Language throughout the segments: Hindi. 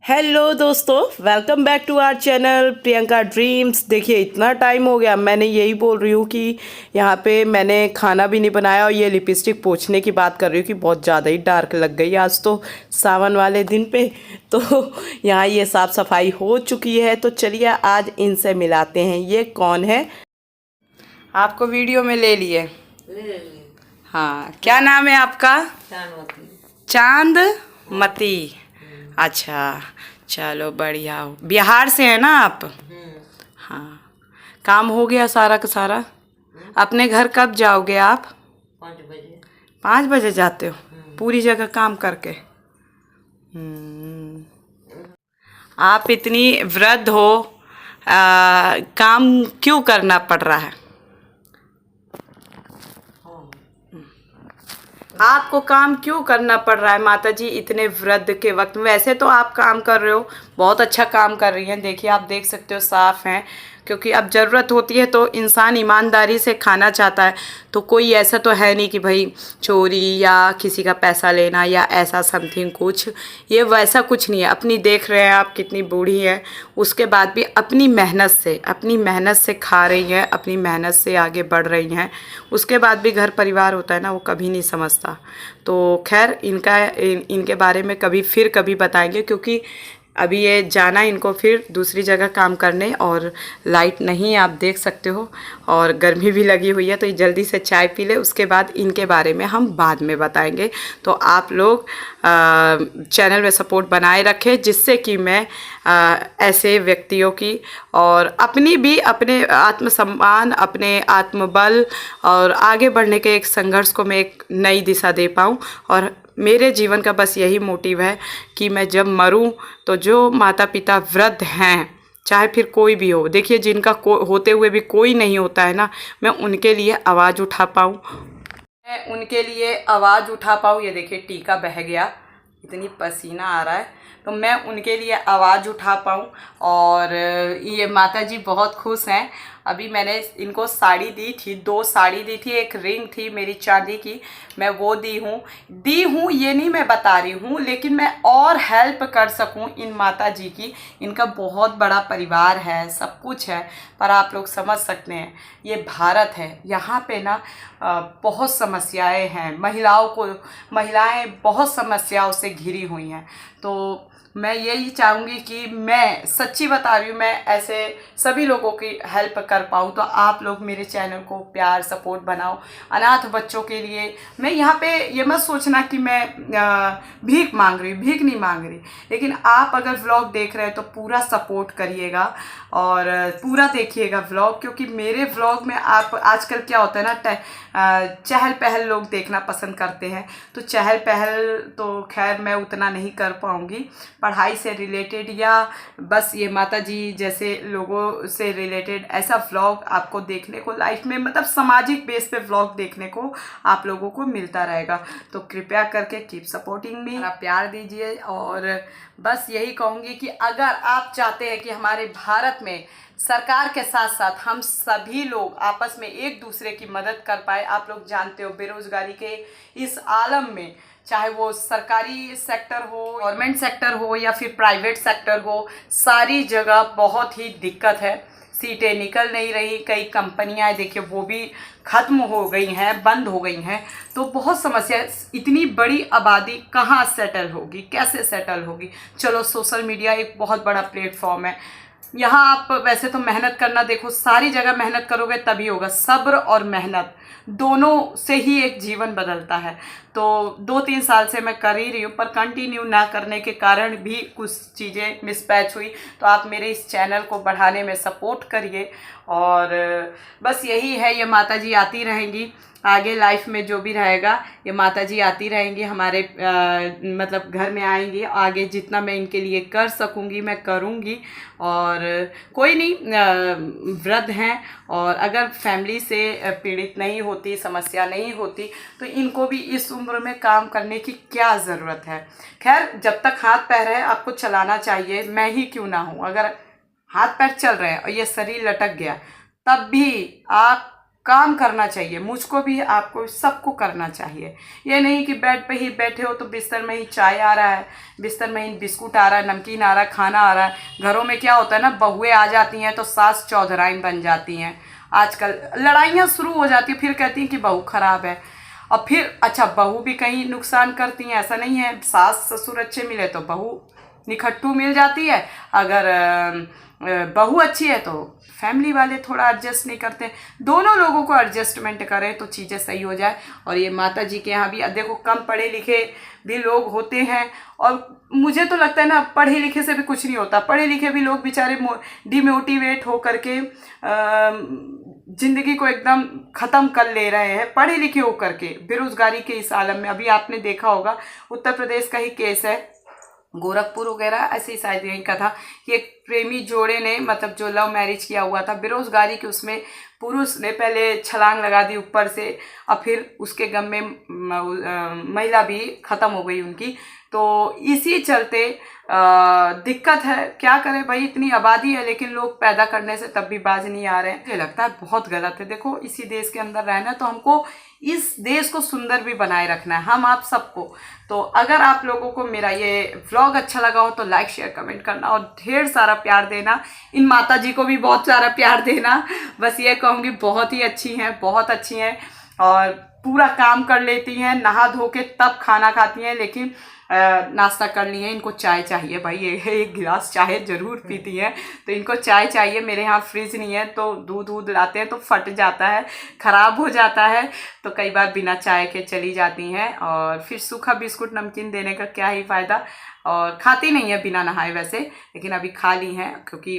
हेलो दोस्तों, welcome back to our channel Priyanka Dreams. देखिए, इतना टाइम हो गया, मैंने यही बोल रही हूँ कि यहाँ पे मैंने खाना भी नहीं बनाया और ये लिपस्टिक पोंछने की बात कर रही हूँ कि बहुत ज़्यादा ही डार्क लग गई आज तो सावन वाले दिन पे। तो यहाँ ये साफ़ सफाई हो चुकी है, तो चलिए आज इनसे मिलाते हैं। ये कौन है? आपको वीडियो में ले लिए। हाँ, क्या नाम है आपका? चांदमती। अच्छा, चलो बढ़िया हो। बिहार से है ना आप? हाँ। काम हो गया सारा का सारा? अपने घर कब जाओगे आप? 5 बजे। 5 बजे जाते हो पूरी जगह काम करके? आप इतनी वृद्ध हो, काम क्यों करना पड़ रहा है? आपको काम क्यों करना पड़ रहा है माता जी इतने वृद्ध के वक्त? वैसे तो आप काम कर रहे हो, बहुत अच्छा काम कर रही हैं। देखिए, आप देख सकते हो साफ हैं, क्योंकि अब ज़रूरत होती है तो इंसान ईमानदारी से खाना चाहता है। तो कोई ऐसा तो है नहीं कि भाई चोरी या किसी का पैसा लेना या ऐसा समथिंग कुछ, ये वैसा कुछ नहीं है। अपनी देख रहे हैं आप कितनी बूढ़ी हैं, उसके बाद भी अपनी मेहनत से खा रही हैं, अपनी मेहनत से आगे बढ़ रही हैं। उसके बाद भी घर परिवार होता है ना, वो कभी नहीं समझता। तो खैर, इनके बारे में कभी बताएंगे, क्योंकि अभी ये जाना इनको फिर दूसरी जगह काम करने, और लाइट नहीं, आप देख सकते हो, और गर्मी भी लगी हुई है। तो ये जल्दी से चाय पी ले, उसके बाद इनके बारे में हम बाद में बताएंगे। तो आप लोग चैनल में सपोर्ट बनाए रखें, जिससे कि मैं ऐसे व्यक्तियों की और अपनी भी, अपने आत्मसम्मान, अपने आत्मबल और आगे बढ़ने के एक संघर्ष को मैं एक नई दिशा दे पाऊँ। और मेरे जीवन का बस यही मोटिव है कि मैं जब मरूं तो जो माता पिता वृद्ध हैं, चाहे फिर कोई भी हो, देखिए जिनका होते हुए भी कोई नहीं होता है ना, मैं उनके लिए आवाज़ उठा पाऊँ, ये देखिए टीका बह गया, इतनी पसीना आ रहा है, तो मैं उनके लिए आवाज़ उठा पाऊँ। और ये माता जी बहुत खुश हैं। अभी मैंने इनको साड़ी दी थी, 2 साड़ी दी थी, एक रिंग थी मेरी चांदी की, मैं वो दी हूँ ये नहीं मैं बता रही हूँ, लेकिन मैं और हेल्प कर सकूँ इन माता जी की। इनका बहुत बड़ा परिवार है, सब कुछ है, पर आप लोग समझ सकते हैं ये भारत है, यहाँ पे ना बहुत समस्याएं हैं। महिलाएं बहुत समस्याओं से घिरी हुई हैं। तो मैं यही चाहूँगी कि मैं सच्ची बता रही हूँ, मैं ऐसे सभी लोगों की हेल्प कर पाऊँ। तो आप लोग मेरे चैनल को प्यार सपोर्ट बनाओ। अनाथ बच्चों के लिए मैं यहाँ पे ये मत सोचना कि मैं भीख नहीं मांग रही, लेकिन आप अगर व्लॉग देख रहे हैं तो पूरा सपोर्ट करिएगा और पूरा देखिएगा व्लॉग, क्योंकि मेरे व्लॉग में आप आजकल क्या होता है ना, चहल पहल लोग देखना पसंद करते हैं। तो चहल पहल तो खैर मैं उतना नहीं कर पाऊँगी, पढ़ाई से रिलेटेड या बस ये माता जी जैसे लोगों से रिलेटेड ऐसा व्लॉग आपको देखने को लाइफ में, मतलब सामाजिक बेस पे व्लॉग देखने को आप लोगों को मिलता रहेगा। तो कृपया करके कीप सपोर्टिंग मी, प्यार दीजिए। और बस यही कहूँगी कि अगर आप चाहते हैं कि हमारे भारत में सरकार के साथ साथ हम सभी लोग आपस में एक दूसरे की मदद कर पाए। आप लोग जानते हो बेरोजगारी के इस आलम में, चाहे वो सरकारी सेक्टर हो, गवर्नमेंट सेक्टर हो या फिर प्राइवेट सेक्टर हो, सारी जगह बहुत ही दिक्कत है। सीटें निकल नहीं रही, कई कंपनियां देखिए वो भी ख़त्म हो गई हैं, बंद हो गई हैं। तो बहुत समस्या, इतनी बड़ी आबादी कहाँ सेटल होगी, कैसे सेटल होगी? चलो, सोशल मीडिया एक बहुत बड़ा प्लेटफॉर्म है, यहाँ आप वैसे तो मेहनत करना, देखो सारी जगह मेहनत करोगे तभी होगा। सब्र और मेहनत दोनों से ही एक जीवन बदलता है। तो 2-3 साल से मैं कर ही रही हूँ, पर कंटिन्यू ना करने के कारण भी कुछ चीज़ें मिसपैच हुई। तो आप मेरे इस चैनल को बढ़ाने में सपोर्ट करिए। और बस यही है, ये माता जी आती रहेंगी आगे लाइफ में, जो भी रहेगा ये माता जी आती रहेंगी हमारे मतलब घर में आएंगी। आगे जितना मैं इनके लिए कर सकूंगी मैं करूंगी। और कोई नहीं, वृद्ध हैं, और अगर फैमिली से पीड़ित नहीं होती, समस्या नहीं होती, तो इनको भी इस उम्र में काम करने की क्या ज़रूरत है? खैर, जब तक हाथ पैर है आपको चलाना चाहिए, मैं ही क्यों ना हूँ। अगर हाथ पैर चल रहे हैं और ये शरीर लटक गया, तब भी आप काम करना चाहिए, मुझको भी, आपको, सबको करना चाहिए। ये नहीं कि बेड पे ही बैठे हो तो बिस्तर में ही चाय आ रहा है, बिस्तर में ही बिस्कुट आ रहा है, नमकीन आ रहा है, खाना आ रहा है। घरों में क्या होता है ना, बहुएं आ जाती हैं तो सास चौधराइन बन जाती हैं। आजकल लड़ाइयाँ शुरू हो जाती हैं, फिर कहती हैं कि बहू खराब है। और फिर अच्छा, बहू भी कहीं नुकसान करती हैं, ऐसा नहीं है। सास ससुर अच्छे मिले तो बहू निखट्टू मिल जाती है, अगर बहू अच्छी है तो फैमिली वाले थोड़ा एडजस्ट नहीं करते। दोनों लोगों को एडजस्टमेंट करें तो चीज़ें सही हो जाए। और ये माता जी के यहाँ भी देखो, कम पढ़े लिखे भी लोग होते हैं, और मुझे तो लगता है ना, पढ़े लिखे से भी कुछ नहीं होता। पढ़े लिखे भी लोग बेचारे डिमोटिवेट हो करके ज़िंदगी को एकदम ख़त्म कर ले रहे हैं, पढ़े लिखे हो करके, बेरोज़गारी के इस आलम में। अभी आपने देखा होगा, उत्तर प्रदेश का ही केस है, गोरखपुर वगैरह ऐसे ही शायद यहीं का था, कि एक प्रेमी जोड़े ने, मतलब जो लव मैरिज किया हुआ था, बेरोजगारी के उसमें पुरुष ने पहले छलांग लगा दी ऊपर से, और फिर उसके गम में महिला भी ख़त्म हो गई उनकी। तो इसी चलते दिक्कत है। क्या करें भाई, इतनी आबादी है लेकिन लोग पैदा करने से तब भी बाज नहीं आ रहे हैं। मुझे लगता है बहुत गलत है। देखो, इसी देश के अंदर रहना तो हमको इस देश को सुंदर भी बनाए रखना है, हम आप सबको। तो अगर आप लोगों को मेरा ये व्लॉग अच्छा लगा हो तो लाइक शेयर कमेंट करना, और ढेर सारा प्यार देना। इन माता जी को भी बहुत सारा प्यार देना। बस ये कहूँगी, बहुत ही अच्छी हैं, बहुत अच्छी हैं, और पूरा काम कर लेती हैं, नहा धो के तब खाना खाती हैं। लेकिन नाश्ता कर लिए, इनको चाय चाहिए भाई, एक गिलास चाय ज़रूर पीती हैं, तो इनको चाय चाहिए। मेरे यहाँ फ्रिज नहीं है तो दूध लाते हैं तो फट जाता है, ख़राब हो जाता है, तो कई बार बिना चाय के चली जाती हैं। और फिर सूखा बिस्कुट नमकीन देने का क्या ही फ़ायदा। और खाती नहीं है बिना नहाए वैसे, लेकिन अभी खा ली हैं क्योंकि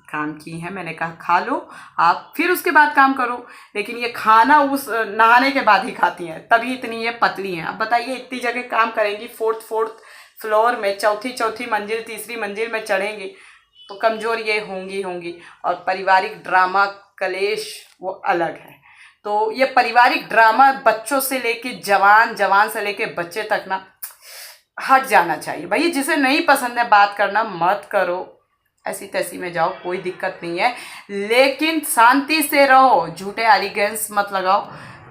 काम की है। मैंने कहा खा लो आप, फिर उसके बाद काम करो। लेकिन ये खाना उस नहाने के बाद ही खाती हैं, तभी इतनी ये पतली हैं। अब बताइए, इतनी जगह काम करेंगी, फोर्थ फ्लोर में, चौथी मंजिल, तीसरी मंजिल में चढ़ेंगी, तो कमज़ोर ये होंगी। और पारिवारिक ड्रामा कलेश वो अलग है। तो ये पारिवारिक ड्रामा बच्चों से लेके जवान से लेके बच्चे तक ना हट जाना चाहिए भाई। जिसे नहीं पसंद है बात करना, मत करो, ऐसी तैसी में जाओ, कोई दिक्कत नहीं है, लेकिन शांति से रहो, झूठे एलिगेंस मत लगाओ।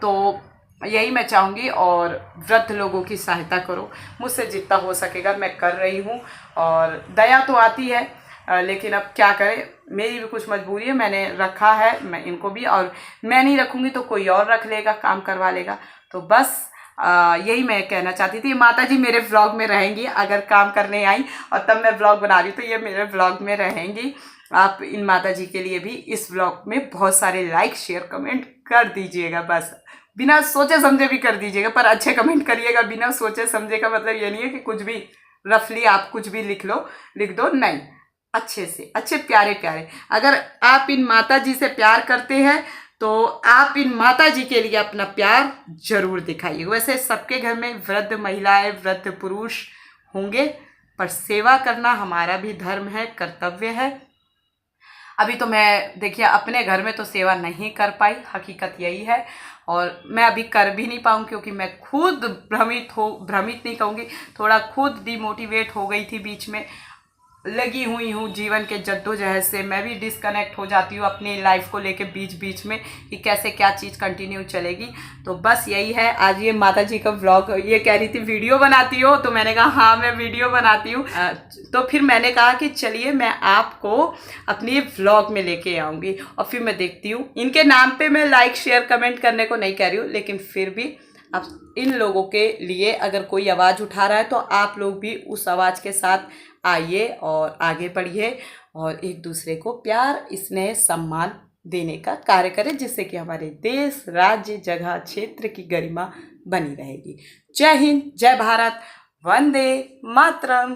तो यही मैं चाहूँगी। और वृद्ध लोगों की सहायता करो, मुझसे जितना हो सकेगा मैं कर रही हूँ। और दया तो आती है, लेकिन अब क्या करें, मेरी भी कुछ मजबूरी है। मैंने रखा है, मैं इनको भी, और मैं नहीं रखूँगी तो कोई और रख लेगा, काम करवा लेगा। तो बस यही मैं कहना चाहती थी। माता जी मेरे व्लॉग में रहेंगी, अगर काम करने आई और तब मैं व्लॉग बना रही हूँ तो ये मेरे व्लॉग में रहेंगी। आप इन माता जी के लिए भी इस व्लॉग में बहुत सारे लाइक शेयर कमेंट कर दीजिएगा। बस बिना सोचे समझे भी कर दीजिएगा, पर अच्छे कमेंट करिएगा। बिना सोचे समझे का मतलब ये नहीं है कि कुछ भी रफली आप कुछ भी लिख दो, नहीं, अच्छे से अच्छे प्यारे। अगर आप इन माता जी से प्यार करते हैं तो आप इन माता जी के लिए अपना प्यार जरूर दिखाइए। वैसे सबके घर में वृद्ध महिलाएं, वृद्ध पुरुष होंगे, पर सेवा करना हमारा भी धर्म है, कर्तव्य है। अभी तो मैं देखिए अपने घर में तो सेवा नहीं कर पाई, हकीकत यही है, और मैं अभी कर भी नहीं पाऊँ क्योंकि मैं खुद भ्रमित नहीं कहूँगी, थोड़ा खुद डिमोटिवेट हो गई थी, बीच में लगी हुई हूँ जीवन के जद्दोजहद से। मैं भी डिस्कनेक्ट हो जाती हूँ अपनी लाइफ को लेके बीच में, कि कैसे क्या चीज़ कंटिन्यू चलेगी। तो बस यही है। आज ये माता जी का व्लॉग, ये कह रही थी वीडियो बनाती हो, तो मैंने कहा हाँ मैं वीडियो बनाती हूँ। तो फिर मैंने कहा कि चलिए मैं आपको अपनी व्लॉग में लेके आऊँगी, और फिर मैं देखती हूँ। इनके नाम पर मैं लाइक शेयर कमेंट करने को नहीं कह रही हूँ, लेकिन फिर भी अब इन लोगों के लिए अगर कोई आवाज़ उठा रहा है तो आप लोग भी उस आवाज़ के साथ आइए और आगे बढ़िए, और एक दूसरे को प्यार, स्नेह, सम्मान देने का कार्य करें, जिससे कि हमारे देश, राज्य, जगह, क्षेत्र की गरिमा बनी रहेगी। जय हिंद, जय भारत, वंदे मातरम।